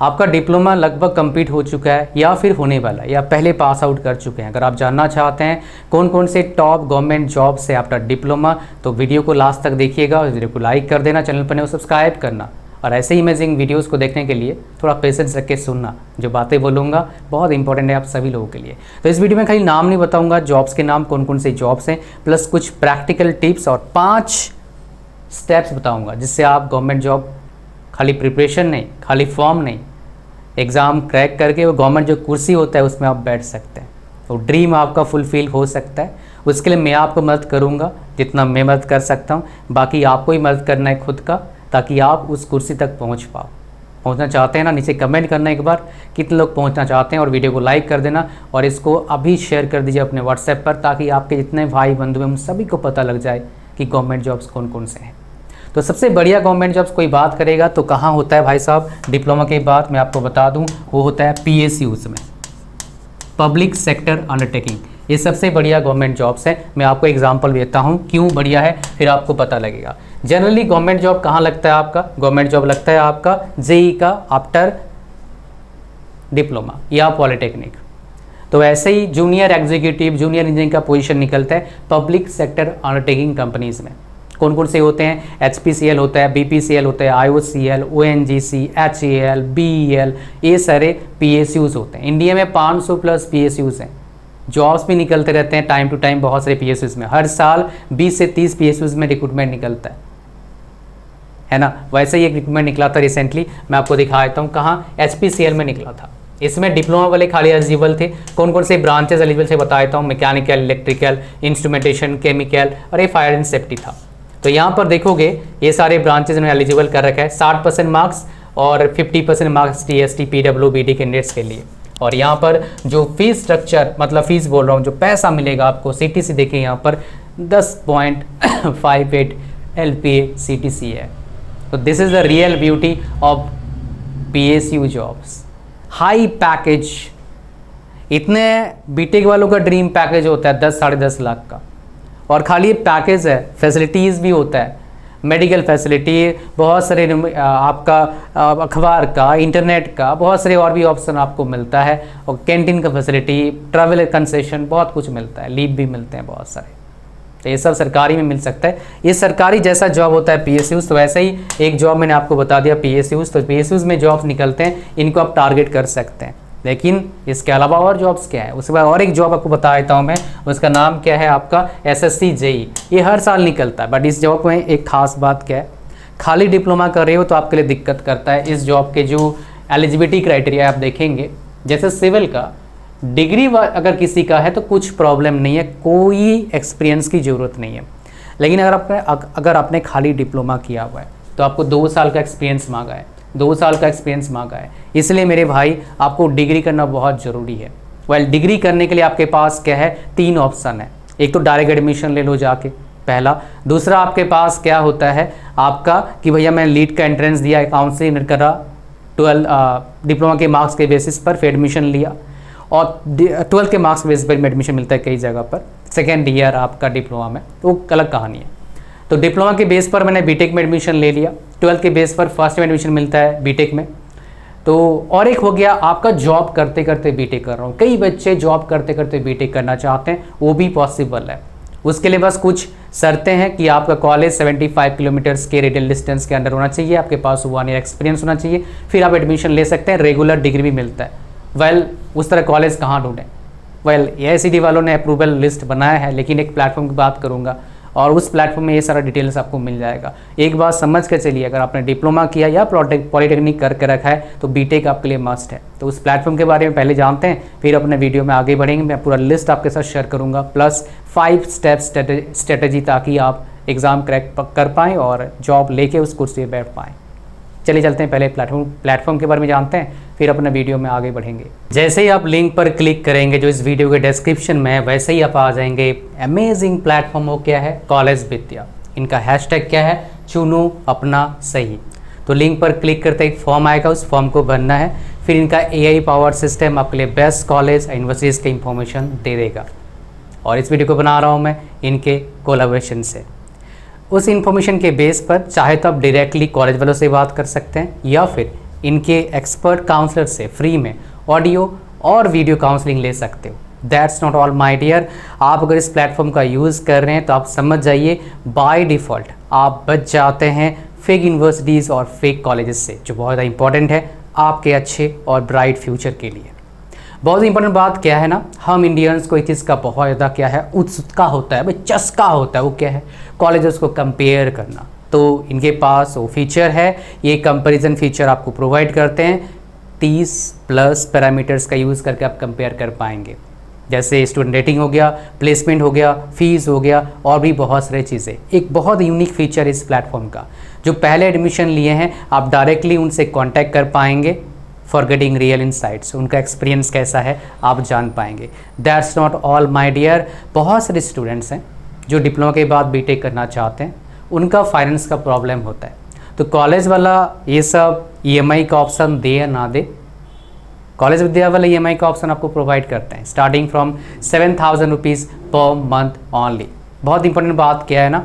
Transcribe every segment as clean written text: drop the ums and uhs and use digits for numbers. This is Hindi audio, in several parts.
आपका डिप्लोमा लगभग कंप्लीट हो चुका है या फिर होने वाला है या पहले पास आउट कर चुके हैं। अगर आप जानना चाहते हैं कौन कौन से टॉप गवर्नमेंट जॉब से आपका डिप्लोमा, तो वीडियो को लास्ट तक देखिएगा और वीडियो को लाइक कर देना, चैनल पर नए सब्सक्राइब करना और ऐसे ही अमेजिंग वीडियोस को देखने के लिए थोड़ा पेशेंस रख के सुनना। जो बातें बोलूँगा बहुत इंपॉर्टेंट है आप सभी लोगों के लिए। तो इस वीडियो में खाली नाम नहीं बताऊँगा, जॉब्स के नाम कौन कौन से जॉब्स हैं, प्लस कुछ प्रैक्टिकल टिप्स और 5 स्टेप्स बताऊँगा जिससे आप गवर्नमेंट जॉब खाली प्रिपरेशन नहीं, खाली फॉर्म नहीं, एग्ज़ाम क्रैक करके वो गवर्नमेंट जो कुर्सी होता है उसमें आप बैठ सकते हैं, तो ड्रीम आपका फुलफिल हो सकता है। उसके लिए मैं आपको मदद करूंगा जितना मैं मदद कर सकता हूं, बाकी आपको ही मदद करना है खुद का, ताकि आप उस कुर्सी तक पहुंच पाओ। पहुंचना चाहते हैं ना, नीचे कमेंट करना एक बार कितने लोग पहुंचना चाहते हैं और वीडियो को लाइक कर देना और इसको अभी शेयर कर दीजिए अपने व्हाट्सएप पर, ताकि आपके जितने भाई बंधु हैं उन सभी को पता लग जाए कि गवर्नमेंट जॉब्स कौन कौन से हैं। तो सबसे बढ़िया गवर्नमेंट जॉब्स कोई बात करेगा तो कहाँ होता है भाई साहब, डिप्लोमा के बाद मैं आपको बता दूं वो होता है PSUs में, पब्लिक सेक्टर अंडरटेकिंग। ये सबसे बढ़िया गवर्नमेंट जॉब्स है। मैं आपको एग्जांपल देता हूँ क्यों बढ़िया है, फिर आपको पता लगेगा। जनरली गवर्नमेंट जॉब कहाँ लगता है आपका, गवर्नमेंट जॉब लगता है आपका JEE का आफ्टर डिप्लोमा या पॉलिटेक्निक। तो ऐसे ही जूनियर एग्जीक्यूटिव, जूनियर इंजीनियरिंग का पोजीशन निकलता है पब्लिक सेक्टर अंडरटेकिंग कंपनीज में। कौन कौन से होते हैं, HPCL होता है, BPCL होता है, IOCL, ONGC, HAL, BEL, ये सारे PSUs होते हैं। इंडिया में 500 प्लस PSUs हैं। जॉब्स भी निकलते रहते हैं टाइम टू टाइम बहुत सारे PSUs में। हर साल 20 से 30 PSUs में रिक्रूटमेंट निकलता है ना। वैसे ही एक रिक्रूटमेंट निकला था रिसेंटली, मैं आपको दिखा देता हूँ कहाँ, HPCL में निकला था। इसमें डिप्लोमा वाले खाली एलिजिबल थे। कौन कौन से ब्रांचेस एलिजिबल से बता देता हूँ, मैकेनिकल, इलेक्ट्रिकल, इंस्ट्रूमेंटेशन, केमिकल और ये फायर एंड सेफ्टी था। तो यहाँ पर देखोगे ये सारे ब्रांचेज इन्होंने एलिजिबल कर रखा है, 60% मार्क्स और 50% मार्क्स TST PWBD कैंडिडेट्स के लिए। और यहाँ पर जो फीस स्ट्रक्चर, मतलब फीस बोल रहा हूँ, जो पैसा मिलेगा आपको, CTC देखिए यहाँ पर 10.58 LPA CTC है। तो this is the real beauty of PSU jobs, high package. इतने बीटेक वालों का ड्रीम पैकेज होता है 10 साढ़े 10 लाख का, और खाली पैकेज है, फैसिलिटीज़ भी होता है, मेडिकल फैसिलिटी, बहुत सारे आपका अखबार का, इंटरनेट का, बहुत सारे और भी ऑप्शन आपको मिलता है, और कैंटीन का फैसिलिटी, ट्रैवल कंसेशन, बहुत कुछ मिलता है, लीव भी मिलते हैं बहुत सारे। तो ये सब सरकारी में मिल सकता है। ये सरकारी जैसा जॉब होता है PSUs, तो वैसे ही एक जॉब मैंने आपको बता दिया PSUs। तो PSUs में जॉब्स निकलते हैं, इनको आप टारगेट कर सकते हैं। लेकिन इसके अलावा और जॉब्स क्या है, उसके बाद और एक जॉब आपको बता देता हूँ मैं, उसका नाम क्या है आपका SSC JEE। ये हर साल निकलता है, बट इस जॉब में एक खास बात क्या है, खाली डिप्लोमा कर रहे हो तो आपके लिए दिक्कत करता है। इस जॉब के जो एलिजिबिलिटी क्राइटेरिया आप देखेंगे, जैसे सिविल का डिग्री अगर किसी का है तो कुछ प्रॉब्लम नहीं है, कोई एक्सपीरियंस की ज़रूरत नहीं है। लेकिन अगर आपने खाली डिप्लोमा किया हुआ है तो आपको 2 साल का एक्सपीरियंस मांगा है, 2 साल का एक्सपीरियंस मांगा है। इसलिए मेरे भाई आपको डिग्री करना बहुत ज़रूरी है। डिग्री करने के लिए आपके पास क्या है, 3 ऑप्शन है। एक तो डायरेक्ट एडमिशन ले लो जाके, पहला। दूसरा आपके पास क्या होता है आपका कि भैया मैं लीड का एंट्रेंस दिया, काउंसलिंग करा, 12 डिप्लोमा के मार्क्स के बेसिस पर फिर एडमिशन लिया, और 12 के मार्क्स के बेसिस पर एडमिशन मिलता है कई जगह पर, सेकेंड ईयर आपका डिप्लोमा में, तो वो अलग कहानी है। तो डिप्लोमा के बेस पर मैंने बीटेक में एडमिशन ले लिया, 12 के बेस पर फर्स्ट में एडमिशन मिलता है बीटेक में। तो और एक हो गया आपका जॉब करते करते बीटेक कर रहा हूँ। कई बच्चे जॉब करते करते बीटेक करना चाहते हैं, वो भी पॉसिबल है। उसके लिए बस कुछ शर्तें हैं कि आपका कॉलेज 75 किलोमीटर्स के रेडियल डिस्टेंस के अंदर होना चाहिए, आपके पास 1 ईयर एक्सपीरियंस होना चाहिए, फिर आप एडमिशन ले सकते हैं। रेगुलर डिग्री भी मिलता है। उस तरह कॉलेज कहाँ ढूंढें? AICTE वालों ने अप्रूवल लिस्ट बनाया है, लेकिन एक प्लेटफॉर्म की बात करूँगा और उस प्लेटफॉर्म में ये सारा डिटेल्स आपको मिल जाएगा। एक बात समझ कर चलिए, अगर आपने डिप्लोमा किया या पॉलिटेक्निक करके रखा है तो बीटेक आपके लिए मस्ट है। तो उस प्लेटफॉर्म के बारे में पहले जानते हैं, फिर अपने वीडियो में आगे बढ़ेंगे। मैं पूरा लिस्ट आपके साथ शेयर करूंगा, प्लस 5 स्टेप स्ट्रेटेजी, ताकि आप एग्ज़ाम क्रैक कर पाएँ और जॉब लेके उस कुर्सी पर बैठ पाएँ। चलिए चलते हैं, पहले प्लेटफॉर्म के बारे में जानते हैं, फिर अपने वीडियो में आगे बढ़ेंगे। जैसे ही आप लिंक पर क्लिक करेंगे जो इस वीडियो के डिस्क्रिप्शन में है, वैसे ही आप आ जाएंगे। अमेजिंग प्लेटफॉर्म हो क्या है, कॉलेज विद्या। इनका हैशटैग क्या है, चुनो अपना सही। तो लिंक पर क्लिक करते एक फॉर्म आएगा, उस फॉर्म को भरना है। फिर इनका AI पावर सिस्टम आपके लिए बेस्ट कॉलेज यूनिवर्सिटीज़ की इंफॉर्मेशन दे देगा। और इस वीडियो को बना रहा हूँ मैं इनके कोलैबोरेशन से। उस इन्फॉर्मेशन के बेस पर चाहे तो आप डायरेक्टली कॉलेज वालों से बात कर सकते हैं, या फिर इनके एक्सपर्ट काउंसलर से फ्री में ऑडियो और वीडियो काउंसलिंग ले सकते हो। That's not all my dear, आप अगर इस प्लेटफॉर्म का यूज़ कर रहे हैं तो आप समझ जाइए बाय डिफ़ॉल्ट आप बच जाते हैं फेक यूनिवर्सिटीज़ और फेक कॉलेजेस से, जो बहुत ज़्यादा इंपॉर्टेंट है आपके अच्छे और ब्राइट फ्यूचर के लिए। बहुत इंपॉर्टेंट बात क्या है ना, हम इंडियंस को एक चीज़ का बहुत ज़्यादा क्या है उत्सुकता होता है, भाई चस्का होता है, वो क्या है, कॉलेजेस को कंपेयर करना। तो इनके पास वो फीचर है, ये कंपैरिजन फीचर आपको प्रोवाइड करते हैं। 30+ पैरामीटर्स का यूज़ करके आप कंपेयर कर पाएंगे, जैसे स्टूडेंट रेटिंग हो गया, प्लेसमेंट हो गया, फीस हो गया और भी बहुत सारी चीज़ें। एक बहुत यूनिक फीचर इस प्लेटफॉर्म का, जो पहले एडमिशन लिए हैं आप डायरेक्टली उनसे कांटेक्ट कर पाएंगे फॉर गेटिंग रियल इनसाइट्स, उनका एक्सपीरियंस कैसा है आप जान पाएंगे। That's not all my dear, बहुत सारे स्टूडेंट्स हैं जो डिप्लोमा के बाद बीटेक करना चाहते हैं, उनका फाइनेंस का प्रॉब्लम होता है, तो कॉलेज वाला ये सब ईएमआई का ऑप्शन दे या ना दे, कॉलेज विद्या वाला ईएमआई का ऑप्शन आपको प्रोवाइड करते हैं starting from 7,000 rupees per month only. बहुत इंपॉर्टेंट बात क्या है ना,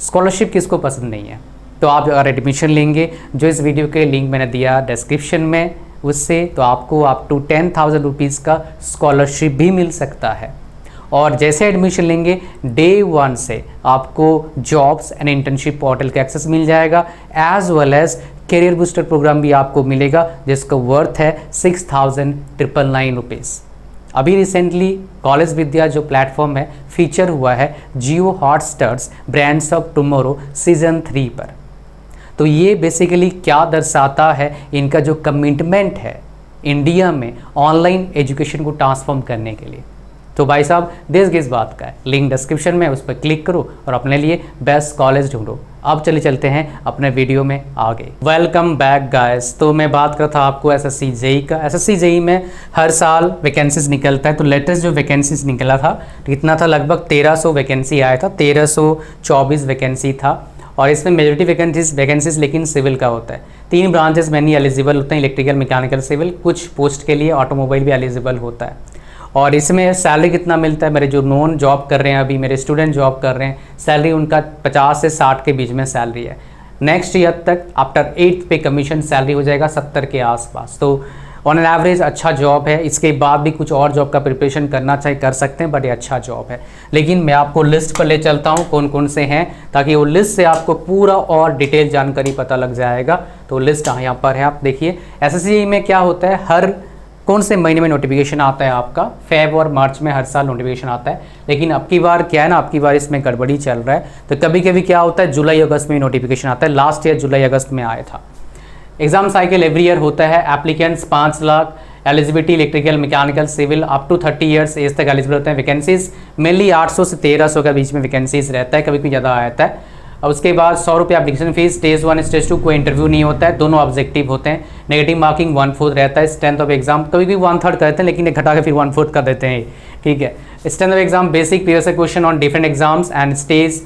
स्कॉलरशिप किसको पसंद नहीं है, तो आप अगर एडमिशन लेंगे, जो इस वीडियो के लिंक मैंने दिया डिस्क्रिप्शन में उससे, तो आपको अप टू 10,000 रुपीज़ का स्कॉलरशिप भी मिल सकता है। और जैसे एडमिशन लेंगे डे 1 से आपको जॉब्स एंड इंटर्नशिप पोर्टल का एक्सेस मिल जाएगा, as well as career booster programme भी आपको मिलेगा जिसका वर्थ है 6,999 रुपीज़। अभी रिसेंटली कॉलेज विद्या जो प्लेटफॉर्म है फीचर हुआ है जियो हॉटस्टार्स ब्रांड्स ऑफ टुमारो सीजन 3 पर। तो ये बेसिकली क्या दर्शाता है, इनका जो कमिटमेंट है इंडिया में ऑनलाइन एजुकेशन को ट्रांसफॉर्म करने के लिए। तो भाई साहब देश किस बात का है, लिंक डिस्क्रिप्शन में, उस पर क्लिक करो और अपने लिए बेस्ट कॉलेज ढूंढो। अब चलते हैं अपने वीडियो में आगे। Welcome back guys. तो मैं बात करता था आपको एसएससी जेई का। एसएससी जेई में हर साल वैकेंसीज निकलता है, तो लेटेस्ट जो वैकेंसीज निकला था कितना था, लगभग 1300 वैकेंसी आया था, 1324 वैकेंसी था। और इसमें मेजोरिटी वैकेंसीज लेकिन सिविल का होता है। 3 ब्रांचेस मैंने एलिजिबल होते हैं, इलेक्ट्रिकल, मैकेनिकल, सिविल। कुछ पोस्ट के लिए ऑटोमोबाइल भी एलिजिबल होता है। और इसमें सैलरी कितना मिलता है, मेरे जो नॉन जॉब कर रहे हैं, अभी मेरे स्टूडेंट जॉब कर रहे हैं, सैलरी उनका 50 से 60 के बीच में सैलरी है। नेक्स्ट ईयर तक आफ्टर 8th पे कमीशन सैलरी हो जाएगा 70 के आसपास। तो ऑन एन एवरेज अच्छा जॉब है। इसके बाद भी कुछ और जॉब का प्रिपरेशन करना चाहिए, कर सकते हैं, बट ये अच्छा जॉब है। लेकिन मैं आपको लिस्ट पर ले चलता हूँ कौन कौन से हैं, ताकि वो लिस्ट से आपको पूरा और डिटेल जानकारी पता लग जाएगा। तो लिस्ट यहाँ पर है, आप देखिए। एसएससी में क्या होता है, हर कौन से महीने में नोटिफिकेशन आता है आपका, फेब और मार्च में हर साल नोटिफिकेशन आता है। लेकिन अब की बार क्या है ना, अब की बार इसमें गड़बड़ी चल रहा है। तो कभी कभी क्या होता है, जुलाई अगस्त में नोटिफिकेशन आता है। लास्ट ईयर जुलाई अगस्त में आया था। एग्जाम साइकिल एवरी ईयर होता है। Applicants 5 lakh, eligibility electrical, mechanical, civil up to 30 years age तक एलिजिबल होते हैं। वैकेंसीज मेनली 800 से 1300 के बीच में वैकेंसीज रहता है, कभी कभी ज़्यादा आता है। और उसके बाद 100 रुपये एप्लीकेशन फीस। स्टेज 1 स्टेज 2 कोई इंटरव्यू नहीं होता है, दोनों ऑब्जेक्टिव होते हैं। नेगेटिव मार्किंग 1/4 रहता है। स्ट्रेंथ ऑफ एग्जाम कभी भी 1/3 करते हैं, लेकिन घटा के फिर 1/4 कर देते हैं, ठीक है। Strength of exam basic previous question on different exams and stage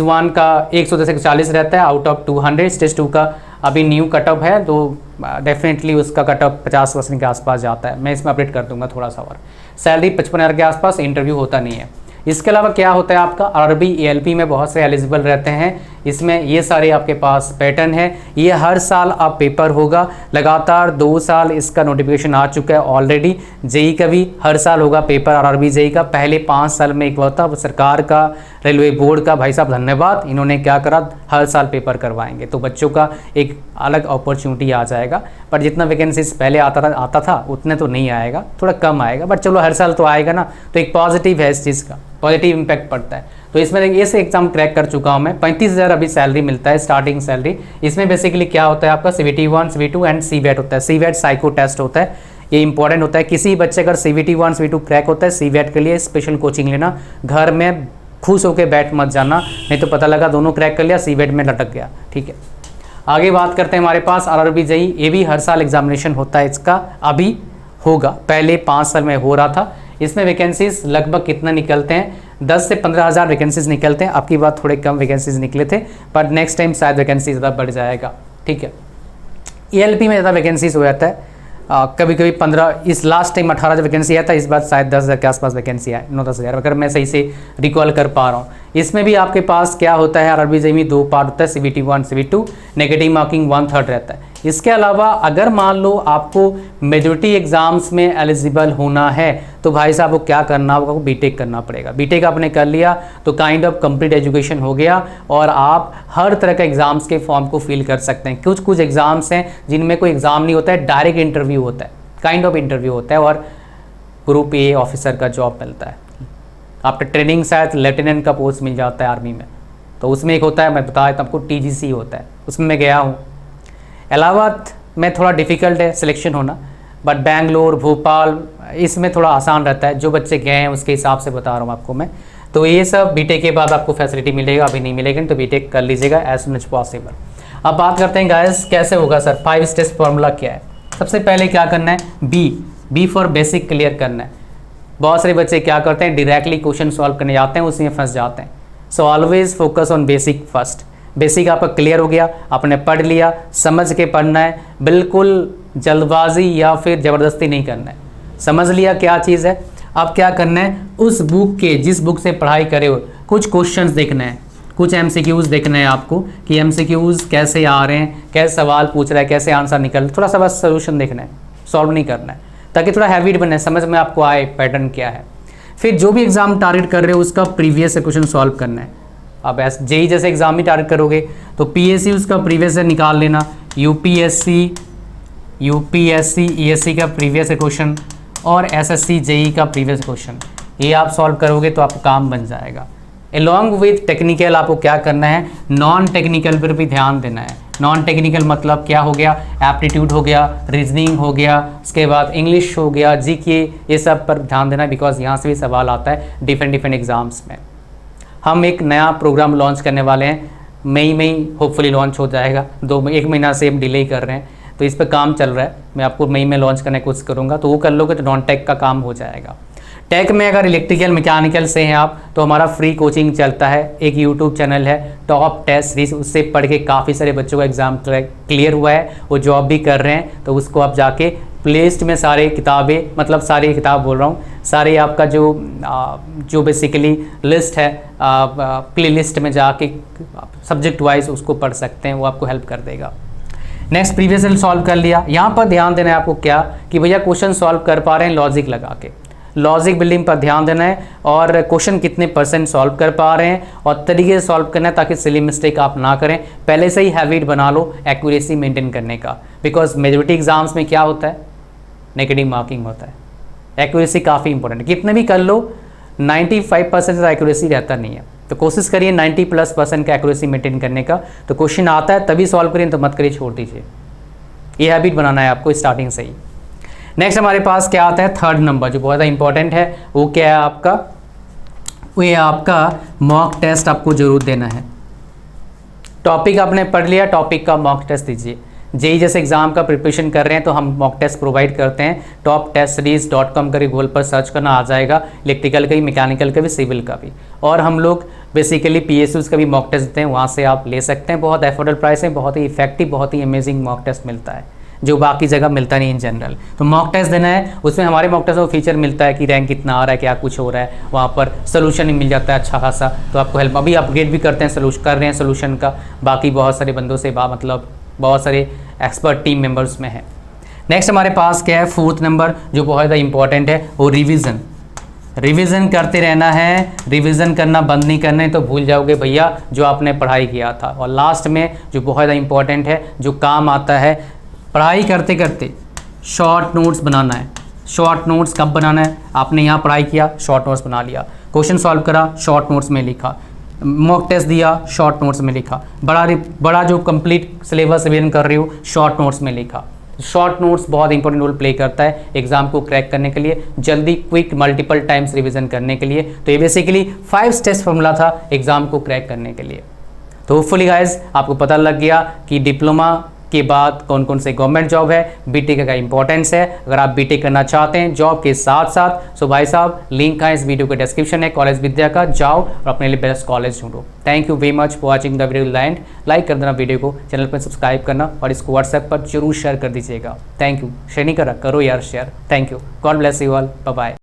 1 का 110 से 140 रहता है आउट ऑफ 200। स्टेज 2 का अभी न्यू कट ऑफ है, तो डेफिनेटली उसका कट ऑफ 50% के आसपास जाता है। मैं इसमें अपडेट कर दूंगा थोड़ा सा और। सैलरी 55,000 के आसपास, इंटरव्यू होता नहीं है। इसके अलावा क्या होता है आपका, आरआरबी एएलपी में बहुत से एलिजिबल रहते हैं। इसमें ये सारे आपके पास पैटर्न है। ये हर साल आप पेपर होगा, लगातार 2 साल इसका नोटिफिकेशन आ चुका है ऑलरेडी। जेई का भी हर साल होगा पेपर, आरआरबी जेई का। पहले 5 साल में एक होता, सरकार का, रेलवे बोर्ड का, भाई साहब धन्यवाद, इन्होंने क्या करा, हर साल पेपर करवाएंगे। तो बच्चों का एक अलग अपॉर्चुनिटी आ जाएगा। पर जितना वैकेंसीज पहले आता था उतने तो नहीं आएगा, थोड़ा कम आएगा, बट चलो हर साल तो आएगा ना। तो एक पॉजिटिव है इस चीज़ का, पॉजिटिव इम्पैक्ट पड़ता है। तो इसमें ये से एग्जाम क्रैक कर चुका हूँ मैं। 35,000 अभी सैलरी मिलता है, स्टार्टिंग सैलरी। इसमें बेसिकली क्या होता है आपका, CVT 1, CVT 2 एंड CVET होता है। CVET साइको टेस्ट होता है, ये इंपॉर्टेंट होता है। किसी बच्चे अगर CVT 1 CVT 2 क्रैक होता है, CVET के लिए स्पेशल कोचिंग लेना। घर में खुश होकर बैठ मत जाना, नहीं तो पता लगा दोनों क्रैक कर लिया, CVET में लटक गया, ठीक है। आगे बात करते हैं हमारे पास आरआरबी जेई। ये भी हर साल एग्जामिनेशन होता है इसका, अभी होगा, पहले 5 साल में हो रहा था। इसमें वैकेंसीज लगभग कितना निकलते हैं, 10 से 15,000 वैकेंसीज निकलते हैं। आपकी बात थोड़े कम वैकेंसीज निकले थे, पर नेक्स्ट टाइम शायद वैकेंसी ज़्यादा बढ़ जाएगा, ठीक है। ELP में ज़्यादा वैकेंसीज हो जाता है, कभी कभी 15, इस लास्ट टाइम 18 वैकेंसी आया था, इस बार शायद 10,000 के आसपास वैकेंसी आए, 9-10 हज़ार, अगर मैं सही से रिकॉल कर पा रहा हूँ। इसमें भी आपके पास क्या होता है, आरआरबी जेईई में 2 पार्ट होता है, CBT 1 CBT 2, नेगेटिव मार्किंग 1/3 रहता है। इसके अलावा अगर मान लो आपको मेजॉरिटी एग्जाम्स में एलिजिबल होना है तो भाई साहब वो क्या करना होगा, आपको बीटेक करना पड़ेगा। बीटेक आपने कर लिया तो काइंड ऑफ कंप्लीट एजुकेशन हो गया और आप हर तरह के एग्जाम्स के फॉर्म को फिल कर सकते हैं। कुछ एग्जाम्स हैं जिनमें कोई एग्जाम नहीं होता है, डायरेक्ट इंटरव्यू होता है, काइंड ऑफ इंटरव्यू होता है और ग्रुप ए ऑफिसर का जॉब मिलता है। आफ्टर ट्रेनिंग शायद लेफ्टिनेंट का पोस्ट मिल जाता है आर्मी में, तो उसमें एक होता है, मैं बताया था आपको, TGC होता है, उसमें मैं गया हूँ। इलाहाबाद में थोड़ा डिफ़िकल्ट है सिलेक्शन होना, बट बेंगलोर, भोपाल इसमें थोड़ा आसान रहता है। जो बच्चे गए हैं उसके हिसाब से बता रहा हूँ आपको मैं। तो ये सब बीटेक के बाद आपको फैसिलिटी मिलेगा, अभी नहीं मिलेगी तो बीटेक कर लीजिएगा एज सुन एज पॉसिबल। अब बात करते हैं गाइस कैसे होगा सर, 5 स्टेप्स फॉर्मूला क्या है। सबसे पहले क्या करना है, बी फॉर बेसिक क्लियर करना है। बहुत सारे बच्चे क्या करते हैं, डायरेक्टली क्वेश्चन सॉल्व करने जाते हैं, उसी में फंस जाते हैं। So always focus on basic first. Basic आपका क्लियर हो गया, आपने पढ़ लिया, समझ के पढ़ना है, बिल्कुल जल्दबाजी या फिर ज़बरदस्ती नहीं करना है। समझ लिया क्या चीज़ है, अब क्या करना है, उस बुक के, जिस बुक से पढ़ाई करे हो, कुछ क्वेश्चंस देखना है, कुछ MCQs देखना है आपको कि MCQs कैसे आ रहे हैं, कैसे सवाल पूछ रहा है, कैसे आंसर निकल रहा है, थोड़ा सा बस सोल्यूशन देखना है, सॉल्व नहीं करना है, ताकि थोड़ा हैबिट बने, समझ में आपको आए पैटर्न क्या है। फिर जो भी एग्जाम टारगेट कर रहे हो उसका प्रीवियस से क्वेश्चन सॉल्व करना है। अब जेई जैसे एग्जाम ही टारगेट करोगे तो PSC उसका प्रीवियस से निकाल लेना, यूपीएससी ESC का प्रीवियस क्वेश्चन और SSC जेई का प्रीवियस क्वेश्चन, ये आप सॉल्व करोगे तो आपका काम बन जाएगा। अलॉन्ग विथ टेक्निकल आपको क्या करना है, नॉन टेक्निकल पर भी ध्यान देना है। नॉन टेक्निकल मतलब क्या हो गया, एप्टीट्यूड हो गया, रीजनिंग हो गया, उसके बाद इंग्लिश हो गया, GK, ये सब पर ध्यान देना है, बिकॉज यहाँ से भी सवाल आता है डिफरेंट एग्जाम्स में। हम एक नया प्रोग्राम लॉन्च करने वाले हैं, मई में होपफुली लॉन्च हो जाएगा, 1 महीना से हम डिले कर रहे हैं, तो इस पर काम चल रहा है। मैं आपको मई में लॉन्च करने की कोशिश करूँगा, तो वो कर लोगे तो नॉन टेक का काम हो जाएगा। टेक में अगर इलेक्ट्रिकल मैकेनिकल से हैं आप तो हमारा फ्री कोचिंग चलता है, एक यूट्यूब चैनल है टॉप टेस्ट सीरीज, उससे पढ़ के काफ़ी सारे बच्चों का एग्जाम क्लियर हुआ है, वो जॉब भी कर रहे हैं। तो उसको आप जाके प्लेलिस्ट में सारे किताबें, मतलब सारी किताब बोल रहा हूँ, सारे आपका जो बेसिकली लिस्ट है प्लेलिस्ट में जाके सब्जेक्ट वाइज उसको पढ़ सकते हैं, वो आपको हेल्प कर देगा। नेक्स्ट प्रीवियस सॉल्व कर लिया, यहाँ पर ध्यान देना है आपको क्या कि भैया क्वेश्चन सॉल्व कर पा रहे हैं लॉजिक लगा के, लॉजिक बिल्डिंग पर ध्यान देना है और क्वेश्चन कितने % सॉल्व कर पा रहे हैं और तरीके से सॉल्व करना है ताकि सिली मिस्टेक आप ना करें। पहले से ही हैबिट बना लो एक्यूरेसी मेंटेन करने का, बिकॉज मेजॉरिटी एग्जाम्स में क्या होता है, नेगेटिव मार्किंग होता है। एक्यूरेसी काफ़ी इंपॉर्टेंट है, कितने भी कर लो 95% का एक्यूरेसी रहता नहीं है, तो कोशिश करिए 90+% का एक्यूरेसी मेंटेन करने का। तो क्वेश्चन आता है तभी सॉल्व करिए, तो मत करिए, छोड़ दीजिए। ये हैबिट बनाना है आपको स्टार्टिंग से ही। नेक्स्ट हमारे पास क्या आता है, 3rd नंबर जो बहुत ज़्यादा इंपॉर्टेंट है, वो क्या है आपका, वो ये आपका मॉक टेस्ट आपको जरूर देना है। टॉपिक आपने पढ़ लिया, टॉपिक का मॉक टेस्ट दीजिए। जेई जैसे एग्जाम का प्रिपरेशन कर रहे हैं तो हम मॉक टेस्ट प्रोवाइड करते हैं, toptestseries.com करके गूगल पर सर्च करना आ जाएगा, इलेक्ट्रिकल का भी, मैकेनिकल का भी, सिविल का भी। और हम लोग बेसिकली PSUs का भी मॉक टेस्ट देते हैं, वहाँ से आप ले सकते हैं। बहुत अफोर्डेबल प्राइस है, बहुत ही इफेक्टिव, बहुत ही अमेजिंग मॉक टेस्ट मिलता है जो बाकी जगह मिलता नहीं इन जनरल। तो मॉक टेस्ट देना है, उसमें हमारे मॉक टेस्ट में फीचर मिलता है कि रैंक कितना आ रहा है, क्या कुछ हो रहा है, वहाँ पर सोल्यूशन भी मिल जाता है अच्छा खासा, तो आपको हेल्प, अभी अपग्रेड भी करते हैं, कर रहे हैं सोल्यूशन का, बाकी बहुत सारे बंदों से मतलब बहुत सारे एक्सपर्ट टीम मेंबर्स में है। नेक्स्ट हमारे पास क्या है, 4th नंबर जो बहुत ज़्यादा इंपॉर्टेंट है, वो रिवीजन। रिवीजन करते रहना है, रिवीजन करना बंद नहीं करना है, तो भूल जाओगे भैया जो आपने पढ़ाई किया था। और लास्ट में जो बहुत ज़्यादा इंपॉर्टेंट है, जो काम आता है, पढ़ाई करते करते शॉर्ट नोट्स बनाना है। शॉर्ट नोट्स कब बनाना है, आपने यहाँ पढ़ाई किया, शॉर्ट नोट्स बना लिया, क्वेश्चन सॉल्व करा, शॉर्ट नोट्स में लिखा, मॉक टेस्ट दिया, शॉर्ट नोट्स में लिखा, बड़ा जो कंप्लीट सिलेबस रिवीजन कर रही हो, शॉर्ट नोट्स में लिखा। शॉर्ट नोट्स बहुत इंपॉर्टेंट रोल प्ले करता है एग्जाम को क्रैक करने के लिए, जल्दी क्विक मल्टीपल टाइम्स रिवीजन करने के लिए। तो ये बेसिकली 5 स्टेप्स फॉर्मूला था एग्जाम को क्रैक करने के लिए। तो होपफुली गाइज आपको पता लग गया कि डिप्लोमा के बाद कौन कौन से गवर्नमेंट जॉब है, बीटेक का इंपॉर्टेंस है। अगर आप बीटेक करना चाहते हैं जॉब के साथ साथ, सो भाई साहब लिंक है इस वीडियो के डिस्क्रिप्शन है, कॉलेज विद्या का, जाओ और अपने लिए बेस्ट कॉलेज ढूंढो। Thank you very much for watching the video and like कर देना वीडियो को, चैनल पर सब्सक्राइब करना और इसको व्हाट्सएप पर जरूर शेयर कर दीजिएगा। थैंक यू, शेयर नहीं करा करो यार share. Thank you, God bless you all, bye bye.